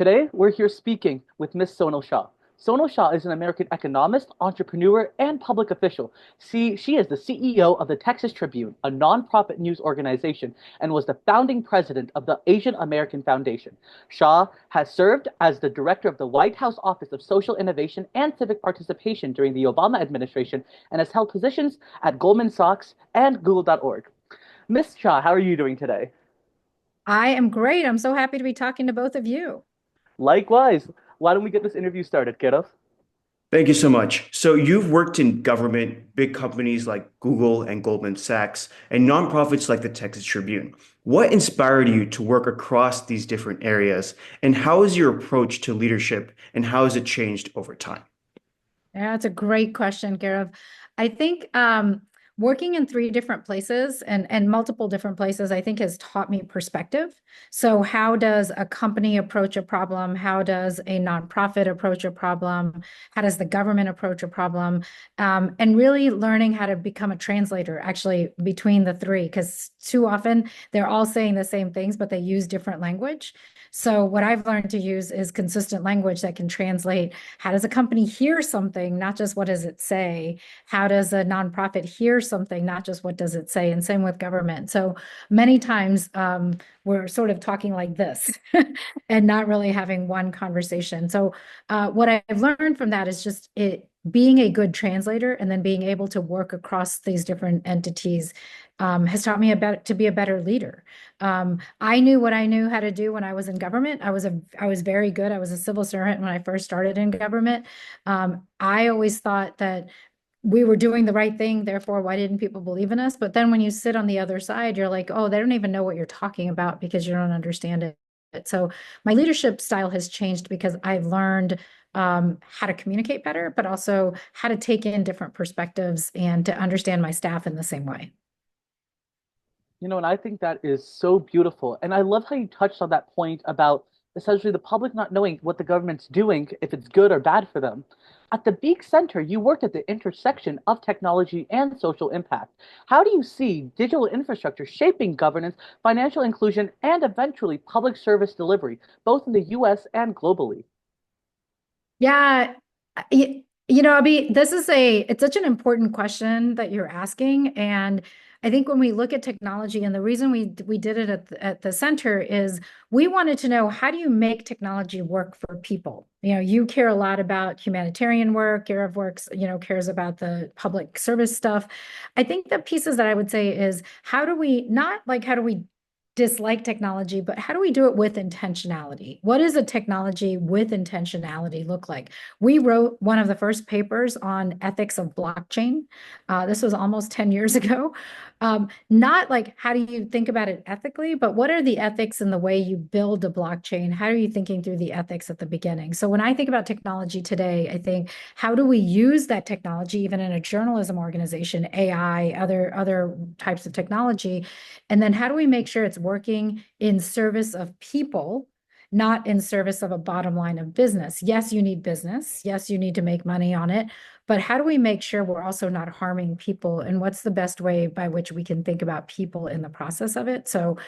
Today, we're here speaking with Miss Sonal Shah. Sonal Shah is an American economist, entrepreneur, and public official. She is the CEO of the Texas Tribune, a nonprofit news organization, and was the founding president of the Asian American Foundation. Shah has served as the director of the White House Office of Social Innovation and Civic Participation during the Obama administration and has held positions at Goldman Sachs and Google.org. Miss Shah, how are you doing today? I am great. I'm so happy to be talking to both of you. Likewise. Why don't we get this interview started, kiddo? Thank you so much. So you've worked in government, big companies like Google and Goldman Sachs, and nonprofits like the Texas Tribune. What inspired you to work across these different areas, and how is your approach to leadership, and how has it changed over time? Yeah, it's a great question, Gaurav. I think working in three different places and multiple different places, I think has taught me perspective. So how does a company approach a problem? How does a nonprofit approach a problem? How does the government approach a problem? And really learning how to become a translator actually between the three, because too often they're all saying the same things, but they use different language. So what I've learned to use is consistent language that can translate. How does a company hear something, not just what does it say? How does a nonprofit hear something, not just what does it say? And same with government. So many times we're sort of talking like this and not really having one conversation. So what I've learned from that is just being a good translator and then being able to work across these different entities has taught me to be a better leader. I knew what I knew how to do when I was in government. I was very good. I was a civil servant when I first started in government. I always thought that we were doing the right thing, therefore, why didn't people believe in us? But then when you sit on the other side, you're like, oh, they don't even know what you're talking about because you don't understand it. So my leadership style has changed because I've learned how to communicate better, but also how to take in different perspectives and to understand my staff in the same way. And I think that is so beautiful. And I love how you touched on that point about essentially the public not knowing what the government's doing, if it's good or bad for them. At the Beak Center, you worked at the intersection of technology and social impact. How do you see digital infrastructure shaping governance, financial inclusion, and eventually public service delivery, both in the US and globally? Yeah, Abhi, it's such an important question that you're asking. And I think when we look at technology, and the reason we did it at the center is we wanted to know, how do you make technology work for people? You care a lot about humanitarian work, Gareth works, cares about the public service stuff. I think the pieces that I would say is, how do we dislike technology, but how do we do it with intentionality? What does a technology with intentionality look like? We wrote one of the first papers on ethics of blockchain. This was almost 10 years ago. Not like, how do you think about it ethically, but what are the ethics in the way you build a blockchain? How are you thinking through the ethics at the beginning? So when I think about technology today, I think, how do we use that technology, even in a journalism organization, AI, other types of technology? And then how do we make sure it's working in service of people, not in service of a bottom line of business? Yes, you need business. Yes, you need to make money on it. But how do we make sure we're also not harming people? And what's the best way by which we can think about people in the process of it? So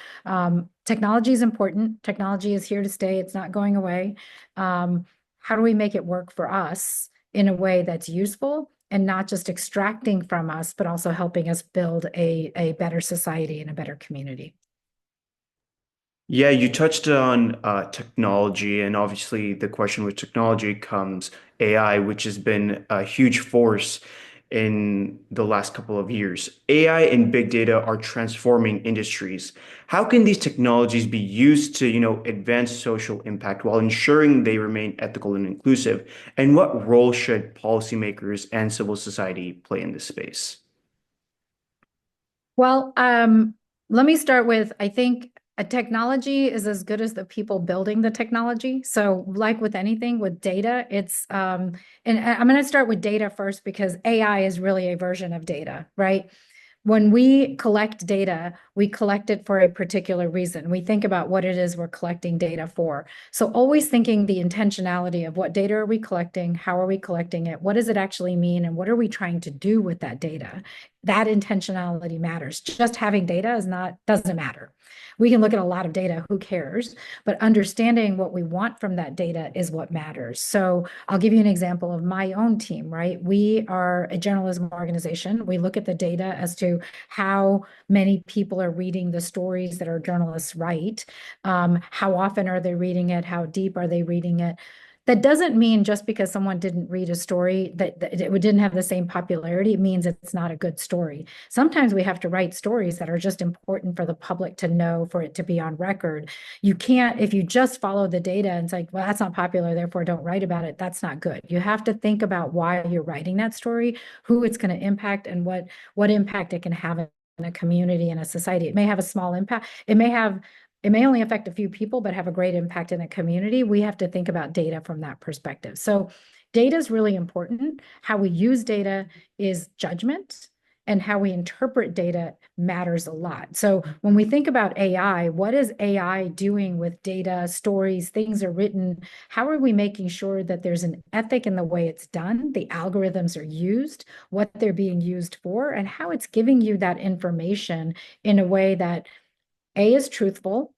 technology is important. Technology is here to stay. It's not going away. How do we make it work for us in a way that's useful and not just extracting from us, but also helping us build a better society and a better community? Yeah, you touched on technology, and obviously the question with technology comes AI, which has been a huge force in the last couple of years. AI and big data are transforming industries. How can these technologies be used to, advance social impact while ensuring they remain ethical and inclusive? And what role should policymakers and civil society play in this space? Well, let me start with, I think a technology is as good as the people building the technology. So like with anything, with data, and I'm going to start with data first because AI is really a version of data, right? when we collect data, we collect it for a particular reason. We think about what it is we're collecting data for. So always thinking the intentionality of what data are we collecting, how are we collecting it, what does it actually mean, and what are we trying to do with that data? That intentionality matters. Just having data doesn't matter. We can look at a lot of data, who cares? But understanding what we want from that data is what matters. So I'll give you an example of my own team, right? We are a journalism organization. We look at the data as to how many people are reading the stories that our journalists write. How often are they reading it? How deep are they reading it? That doesn't mean just because someone didn't read a story that it didn't have the same popularity, it means it's not a good story. Sometimes we have to write stories that are just important for the public to know, for it to be on record. You can't, if you just follow the data and it's like, well, that's not popular, therefore don't write about it. That's not good. You have to think about why you're writing that story, who it's going to impact, and what impact it can have in a community and a society. It may have a small impact. It may only affect a few people, but have a great impact in a community. We have to think about data from that perspective. So data is really important. How we use data is judgment, and how we interpret data matters a lot. So when we think about AI, what is AI doing with data, stories, things are written? How are we making sure that there's an ethic in the way it's done, the algorithms are used, what they're being used for, and how it's giving you that information in a way that A, is truthful,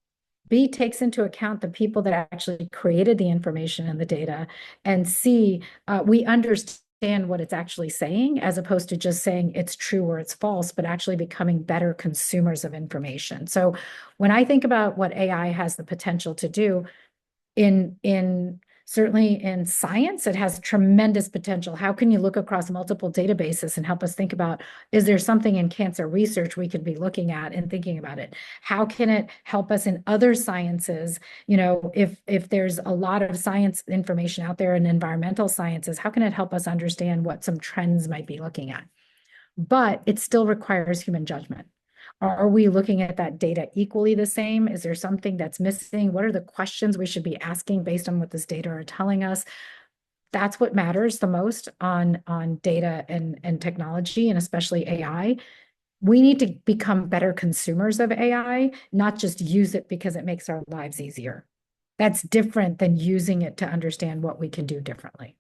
B, takes into account the people that actually created the information and the data, and C, we understand what it's actually saying, as opposed to just saying it's true or it's false, but actually becoming better consumers of information. So when I think about what AI has the potential to do, in certainly in science, it has tremendous potential. How can you look across multiple databases and help us think about, is there something in cancer research we could be looking at and thinking about it? How can it help us in other sciences? You know, if there's a lot of science information out there in environmental sciences, how can it help us understand what some trends might be looking at? But it still requires human judgment. Are we looking at that data equally the same? Is there something that's missing? What are the questions we should be asking based on what this data are telling us? That's what matters the most on data and technology, and especially AI. We need to become better consumers of AI, not just use it because it makes our lives easier. That's different than using it to understand what we can do differently.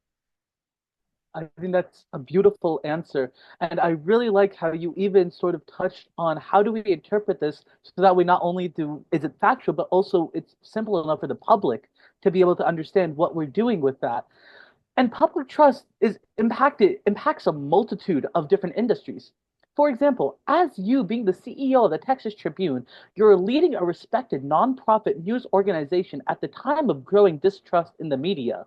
I think that's a beautiful answer. And I really like how you even sort of touched on how do we interpret this so that we not only do, is it factual, but also it's simple enough for the public to be able to understand what we're doing with that. And public trust impacts a multitude of different industries. For example, as you being the CEO of the Texas Tribune, you're leading a respected nonprofit news organization at the time of growing distrust in the media.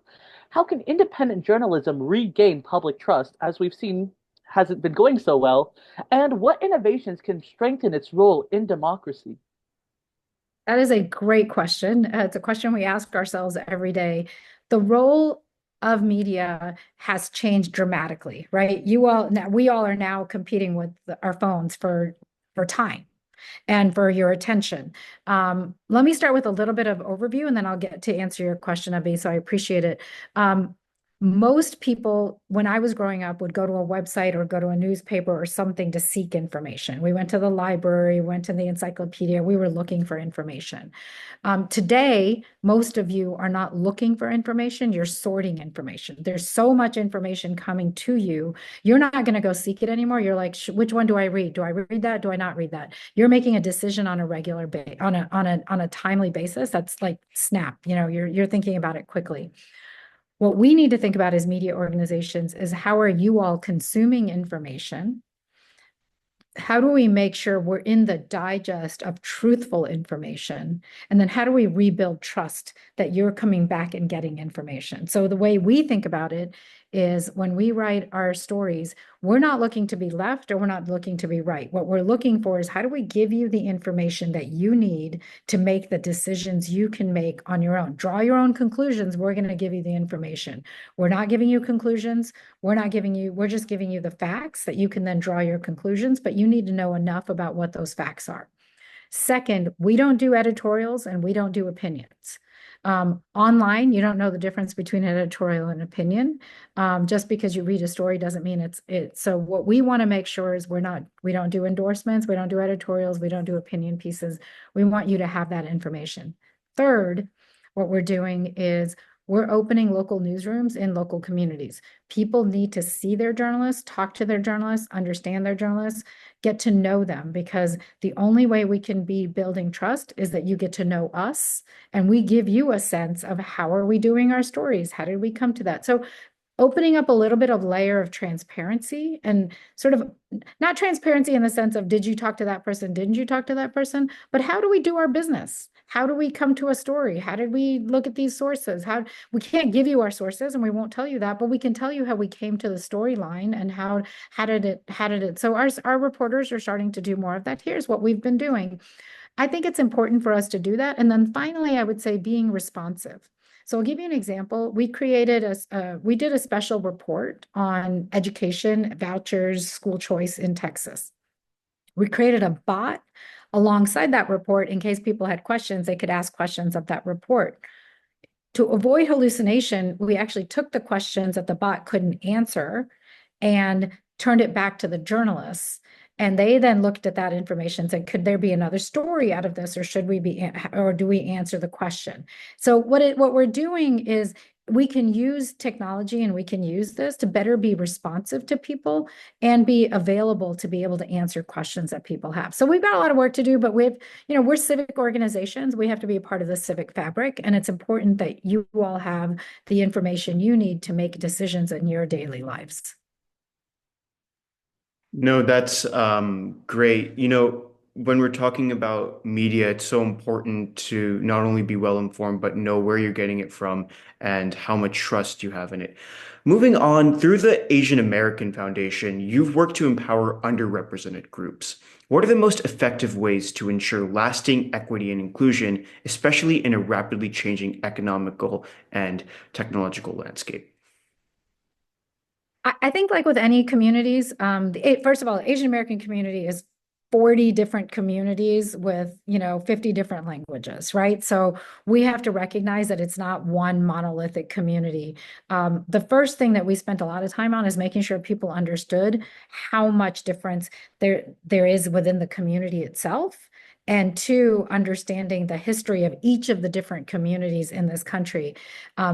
How can independent journalism regain public trust, as we've seen hasn't been going so well? And what innovations can strengthen its role in democracy? That is a great question. It's a question we ask ourselves every day. The role of media has changed dramatically, right? We all are now competing with our phones for time and for your attention. Let me start with a little bit of overview, and then I'll get to answer your question, Abhi, so I appreciate it. Most people, when I was growing up, would go to a website or go to a newspaper or something to seek information. We went to the library, went to the encyclopedia, we were looking for information. Today, most of you are not looking for information, you're sorting information. There's so much information coming to you, you're not going to go seek it anymore. You're like, which one do I read? Do I read that? Do I not read that? You're making a decision on a regular on a timely basis. That's like snap, you're thinking about it quickly. What we need to think about as media organizations is, how are you all consuming information? How do we make sure we're in the digest of truthful information? And then how do we rebuild trust that you're coming back and getting information? So the way we think about it is, when we write our stories, we're not looking to be left or we're not looking to be right. What we're looking for is, how do we give you the information that you need to make the decisions you can make on your own? Draw your own conclusions. We're going to give you the information. We're not giving you conclusions. We're just giving you the facts that you can then draw your conclusions, but you need to know enough about what those facts are. Second, we don't do editorials and we don't do opinions. Online, you don't know the difference between editorial and opinion. Just because you read a story doesn't mean it's. So what we want to make sure is we don't do endorsements, we don't do editorials, we don't do opinion pieces. We want you to have that information. Third, what we're doing is we're opening local newsrooms in local communities. People need to see their journalists, talk to their journalists, understand their journalists, get to know them, because the only way we can be building trust is that you get to know us and we give you a sense of how are we doing our stories? How did we come to that? So opening up a little bit of layer of transparency, and sort of not transparency in the sense of did you talk to that person, didn't you talk to that person, but how do we do our business? How do we come to a story? How did we look at these sources? We can't give you our sources and we won't tell you that, but we can tell you how we came to the storyline and how did it. So our reporters are starting to do more of that. Here's what we've been doing. I think it's important for us to do that. And then finally, I would say being responsive. So I'll give you an example. We did a special report on education, vouchers, school choice in Texas. We created a bot alongside that report in case people had questions, they could ask questions of that report. To avoid hallucination, we actually took the questions that the bot couldn't answer and turned it back to the journalists. And they then looked at that information and said, could there be another story out of this, or do we answer the question? So what we're doing is we can use technology and we can use this to better be responsive to people and be available to be able to answer questions that people have. So we've got a lot of work to do, but we're civic organizations. We have to be a part of the civic fabric, and it's important that you all have the information you need to make decisions in your daily lives. No, that's great. When we're talking about media, it's so important to not only be well informed, but know where you're getting it from and how much trust you have in it. Moving on, through the Asian American Foundation, you've worked to empower underrepresented groups. What are the most effective ways to ensure lasting equity and inclusion, especially in a rapidly changing economical and technological landscape? I think, like with any communities, first of all, the Asian American community is 40 different communities with 50 different languages, right? So we have to recognize that it's not one monolithic community. The first thing that we spent a lot of time on is making sure people understood how much difference there is within the community itself. And two, understanding the history of each of the different communities in this country.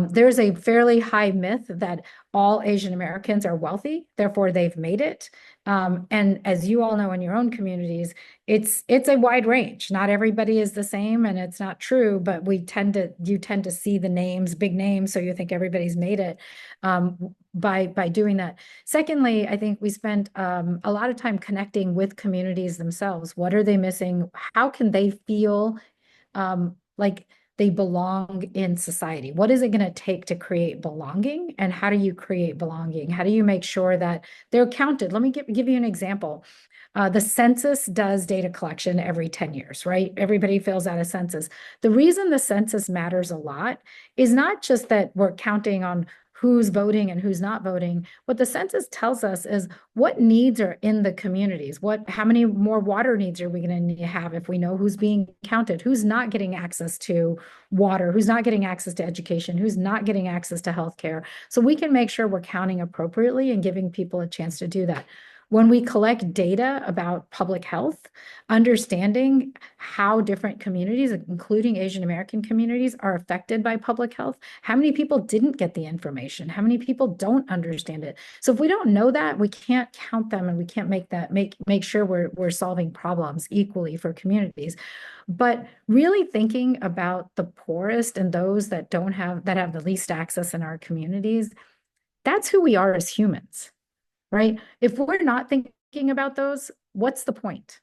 There's a fairly high myth that all Asian Americans are wealthy, therefore they've made it. And as you all know in your own communities, it's a wide range. Not everybody is the same, and it's not true, but you tend to see the names, big names, so you think everybody's made it by doing that. Secondly, I think we spent a lot of time connecting with communities themselves. What are they missing? How can they feel like they belong in society? What is it going to take to create belonging? And how do you create belonging? How do you make sure that they're counted? Let me give you an example. The census does data collection every 10 years, right? Everybody fills out a census. The reason the census matters a lot is not just that we're counting on who's voting and who's not voting. What the census tells us is what needs are in the communities. How many more water needs are we going to have if we know who's being counted, who's not getting access to water, who's not getting access to education, who's not getting access to healthcare. So we can make sure we're counting appropriately and giving people a chance to do that. When we collect data about public health, understanding how different communities, including Asian American communities, are affected by public health, how many people didn't get the information, how many people don't understand it. So if we don't know that, we can't count them, and we can't make sure we're solving problems equally for communities. But really thinking about the poorest and those that have the least access in our communities, that's who we are as humans. Right? If we're not thinking about those, what's the point?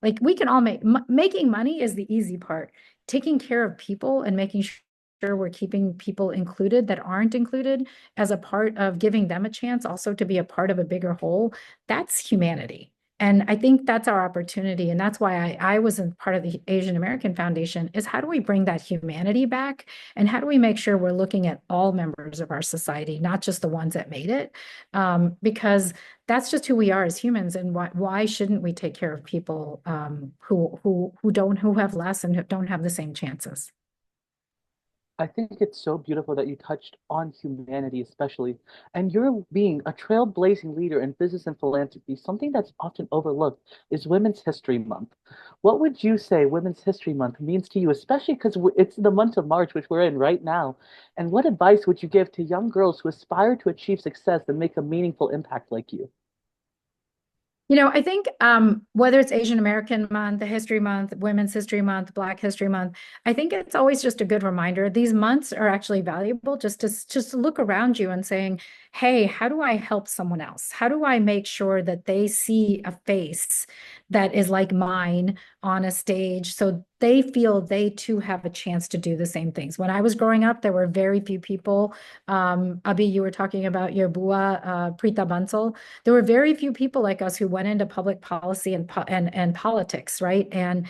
Like, we can all making money is the easy part. Taking care of people and making sure we're keeping people included that aren't included as a part of giving them a chance also to be a part of a bigger whole, that's humanity. And I think that's our opportunity. And that's why I was a part of the Asian American Foundation, is how do we bring that humanity back? And how do we make sure we're looking at all members of our society, not just the ones that made it? Because that's just who we are as humans. And why shouldn't we take care of people who have less and who don't have the same chances? I think it's so beautiful that you touched on humanity, especially, and you're being a trailblazing leader in business and philanthropy. Something that's often overlooked is Women's History Month. What would you say Women's History Month means to you, especially because it's the month of March, which we're in right now? And what advice would you give to young girls who aspire to achieve success and make a meaningful impact like you? I think whether it's Asian American Month, the History Month, Women's History Month, Black History Month, I think it's always just a good reminder. These months are actually valuable just to look around you and saying, hey, how do I help someone else? How do I make sure that they see a face that is like mine on a stage so they feel they too have a chance to do the same things? When I was growing up, there were very few people. Abhi, you were talking about your bua, Preeta Bansal. There were very few people like us who went into public policy and politics, right? And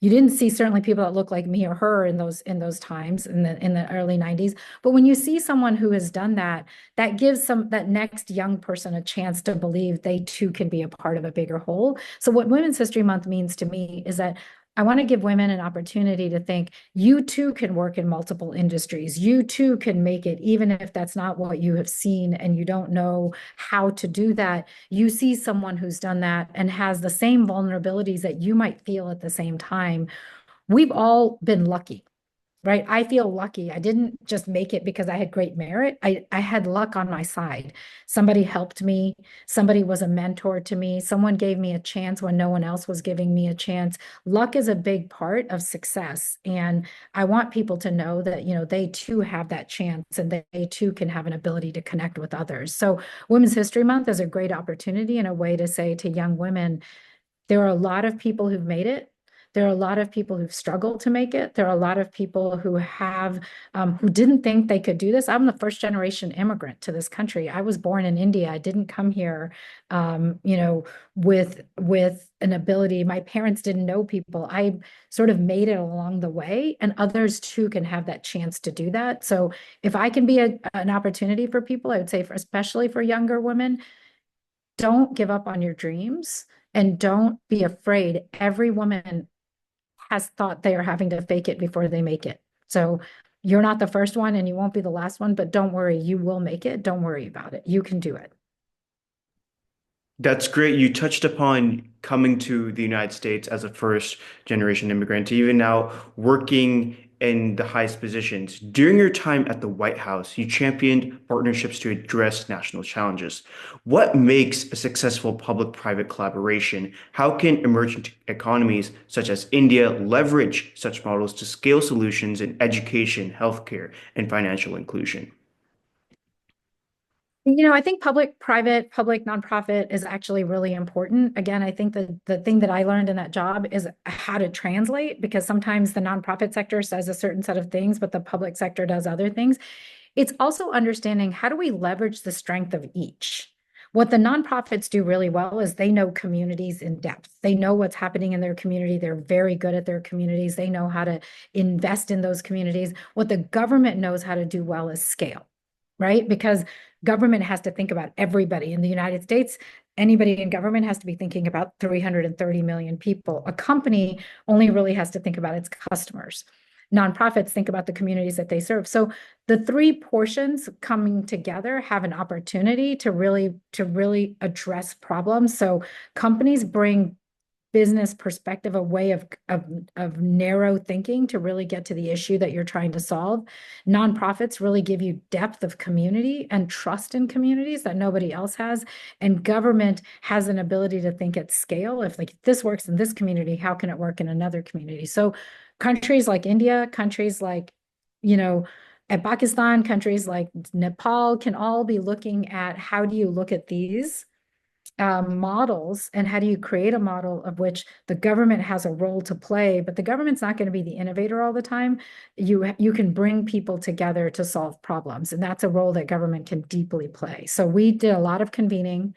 you didn't see certainly people that look like me or her in those times in the early 90s. But when you see someone who has done that, that gives that next young person a chance to believe they too can be a part of a bigger whole. So what Women's History Month means to me is that I want to give women an opportunity to think you too can work in multiple industries. You too can make it, even if that's not what you have seen and you don't know how to do that. You see someone who's done that and has the same vulnerabilities that you might feel at the same time. We've all been lucky, right? I feel lucky. I didn't just make it because I had great merit. I had luck on my side. Somebody helped me. Somebody was a mentor to me. Someone gave me a chance when no one else was giving me a chance. Luck is a big part of success. And I want people to know that, they too have that chance and they too can have an ability to connect with others. So Women's History Month is a great opportunity and a way to say to young women, there are a lot of people who've made it. There are a lot of people who've struggled to make it. There are a lot of people who didn't think they could do this. I'm the first generation immigrant to this country. I was born in India. I didn't come here, with an ability. My parents didn't know people. I sort of made it along the way, and others too can have that chance to do that. So if I can be an opportunity for people, I would say especially for younger women, don't give up on your dreams and don't be afraid. Every woman has thought they are having to fake it before they make it. So you're not the first one and you won't be the last one, but don't worry, you will make it. Don't worry about it. You can do it. That's great. You touched upon coming to the United States as a first generation immigrant, even now working in the highest positions. During your time at the White House, you championed partnerships to address national challenges. What makes a successful public-private collaboration? How can emerging economies such as India leverage such models to scale solutions in education, healthcare, and financial inclusion? I think public, private, public, nonprofit is actually really important. Again, I think the thing that I learned in that job is how to translate, because sometimes the nonprofit sector says a certain set of things, but the public sector does other things. It's also understanding how do we leverage the strength of each. What the nonprofits do really well is they know communities in depth. They know what's happening in their community. They're very good at their communities. They know how to invest in those communities. What the government knows how to do well is scale, right? Because government has to think about everybody. In the United States, anybody in government has to be thinking about 330 million people. A company only really has to think about its customers. Nonprofits think about the communities that they serve. So the three portions coming together have an opportunity to really address problems. So companies bring business perspective, a way of narrow thinking to really get to the issue that you're trying to solve. Nonprofits really give you depth of community and trust in communities that nobody else has. And government has an ability to think at scale. If like this works in this community, how can it work in another community? So countries like India, countries like, at Pakistan, countries like Nepal can all be looking at how do you look at these models and how do you create a model of which the government has a role to play, but the government's not going to be the innovator all the time. You can bring people together to solve problems, and that's a role that government can deeply play. So we did a lot of convening.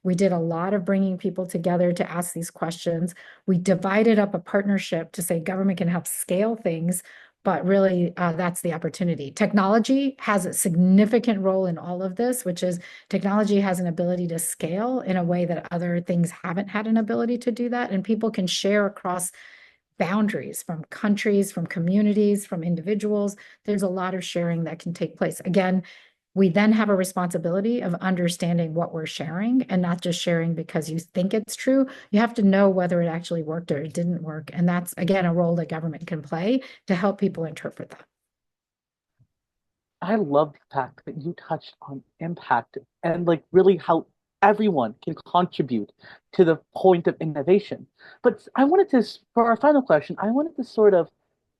We did a lot of bringing people together to ask these questions. We divided up a partnership to say government can help scale things, but really that's the opportunity. Technology has a significant role in all of this, which is technology has an ability to scale in a way that other things haven't had an ability to do that. And people can share across boundaries, from countries, from communities, from individuals. There's a lot of sharing that can take place. Again, we then have a responsibility of understanding what we're sharing and not just sharing because you think it's true. You have to know whether it actually worked or it didn't work. And that's, again, a role that government can play to help people interpret that. I love the fact that you touched on impact and like really how everyone can contribute to the point of innovation. But I wanted to, for our final question, I wanted to sort of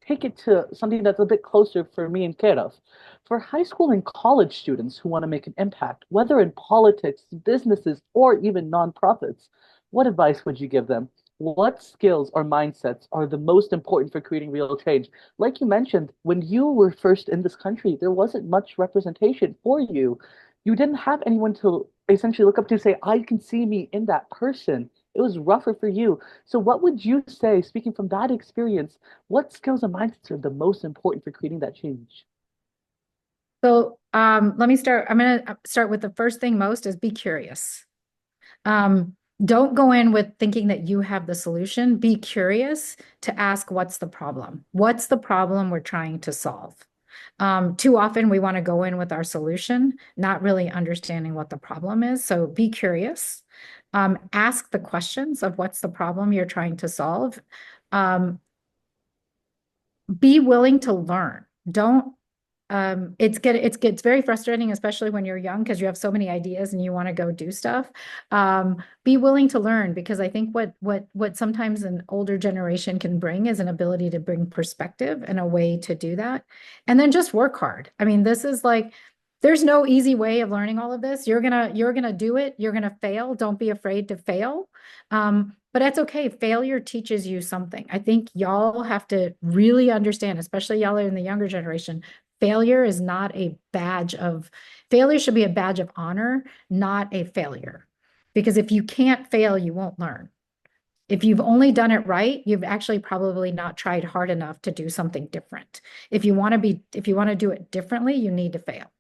take it to something that's a bit closer for me and Kev. For high school and college students who want to make an impact, whether in politics, businesses, or even nonprofits, what advice would you give them? What skills or mindsets are the most important for creating real change? Like you mentioned, when you were first in this country, there wasn't much representation for you. You didn't have anyone to essentially look up to say, I can see me in that person. It was rougher for you. So, what would you say, speaking from that experience, what skills and mindsets are the most important for creating that change? So let me start. I'm going to start with the first thing most is be curious. Don't go in with thinking that you have the solution. Be curious to ask, what's the problem? What's the problem we're trying to solve? Too often we want to go in with our solution, not really understanding what the problem is. So be curious. Ask the questions of what's the problem you're trying to solve. Be willing to learn. Don't it gets very frustrating, especially when you're young, because you have so many ideas and you want to go do stuff. Be willing to learn, because I think what sometimes an older generation can bring is an ability to bring perspective and a way to do that. And then just work hard. I mean, this is like, there's no easy way of learning all of this. You're gonna do it. You're gonna fail. Don't be afraid to fail. But that's okay. Failure teaches you something. I think y'all have to really understand, especially y'all in the younger generation, failure is not a badge of, failure should be a badge of honor, not a failure. Because if you can't fail, you won't learn. If you've only done it right, you've actually probably not tried hard enough to do something different. If you want to do it differently, you need to fail.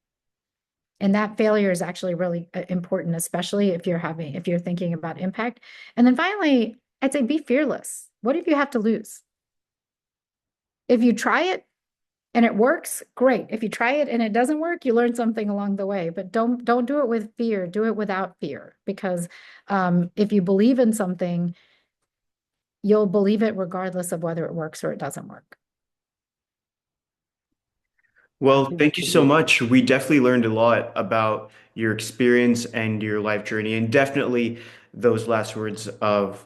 And that failure is actually really important, especially if you're thinking about impact. And then finally, I'd say be fearless. What if you have to lose? If you try it and it works, great. If you try it and it doesn't work, you learn something along the way. But don't do it with fear. Do it without fear. Because if you believe in something, you'll believe it regardless of whether it works or it doesn't work. Well, thank you so much. We definitely learned a lot about your experience and your life journey, and definitely those last words of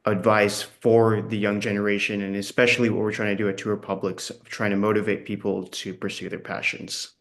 advice for the young generation, and especially what we're trying to do at 2Republics, trying to motivate people to pursue their passions.